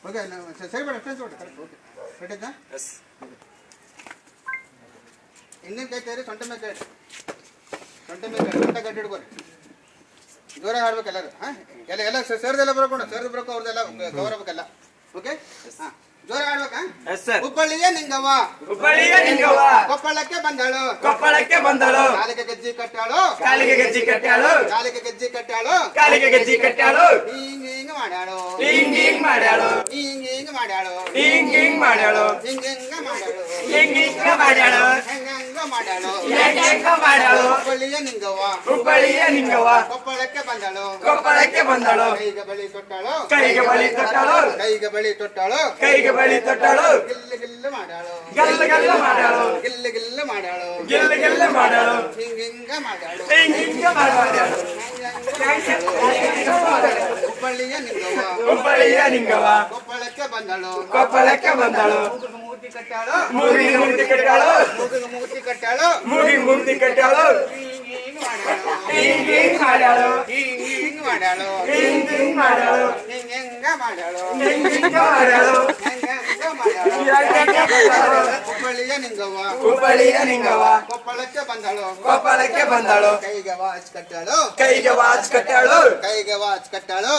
Okay ಸರಿ ಬೇಡ ಅಷ್ಟೇ ನೋಡಿ ಕರೆಕ್ಟ್ ಓಕೆ ಕರೆಕ್ಟ್ ಎಸ್ ಹಿಂದಿನ ಕೈ ತೇರಿ ಸೊಂಟ ಮೇಲೆ ಸೊಂಟ ಗಟ್ಟಿ ಹಿಡ್ಕೊರಿ ಜೋರಾಗಿ ಹಾಡ್ಬೇಕು ಎಲ್ಲರೂ ಹಾಂ ಎಲ್ಲ ಸರ್ದೆಲ್ಲ ಬರ್ಕೊಂಡು ಸರ್ದು ಬರೋಕು ಅವ್ರದ್ದೆಲ್ಲ ಗೌರ ಬೇಕಲ್ಲ ಓಕೆ ಹಾಂ ಜೋರಾಗಿ ಹಾಡ್ಬೇಕಾ ಹುಬ್ಬಳ್ಳಿಯ ನಿಂಗವ್ವ ಕೊಪ್ಪಳಕ್ಕೆ ಬಂದಳು ಕಾಲಿಗೆ ಗೆಜ್ಜಿ ಕಟ್ಟಾಳು ಹಿಂಗ ಮಾಡ್ಯಾಳು ಹಿಂಗ ಮಾಡ್ಯಾಳು ಹುಬ್ಬಳ್ಳಿಯ ನಿಂಗವ್ವ ಕೊಪ್ಪಳಕ್ಕೆ ಬಂದಳು ಕೈಗೆ ಬಳಿ ತೊಟ್ಟಾಳು ಗಿಲ್ಲು ಮಾಡ್ಯಾಳು ಹಿಂಗ ಮಾಡ್ಯಾಳು ಹುಬ್ಬಳ್ಳಿಯ ನಿಂಗವ್ವ ಕೊಪ್ಪಳಕ್ಕೆ ಬಂದಳು ಮೂರ್ತಿ ಕಟ್ಟಾಳು ಹಿಂಗ ಮಾಡ್ಯಾಳು ಹುಬ್ಬಳ್ಳಿಯ ನಿಂಗವ್ವ ಕೊಪ್ಪಳಕ್ಕೆ ಬಂದಳು ಕೈಗೆ ವಾಚ್ ಕಟ್ಟಾಳು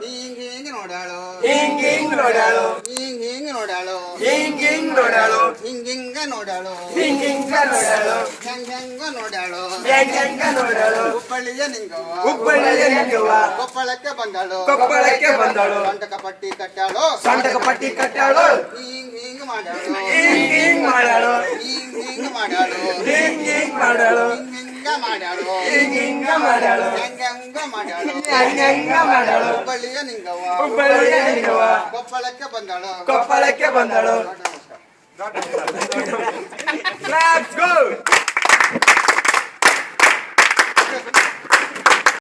ಹಿಂಗ ನೋಡಾಳು ಹಿಂಗ ನೋಡಾಳು ಹುಬ್ಬಳ್ಳಿಯ ನಿಂಗವ್ವ ಕೊಪ್ಪಳಕ್ಕೆ ಬಂದಳು ಸಂಟಕ ಪಟ್ಟಿ ಕಟ್ಟಾಳು ಹಿಂಗ ಮಾಡ್ಯಾಳು ಹುಬ್ಬಳ್ಳಿಯ ನಿಂಗವ್ವ ಕೊಪ್ಪಳಕ್ಕೆ ಬಂದಳು Let's go!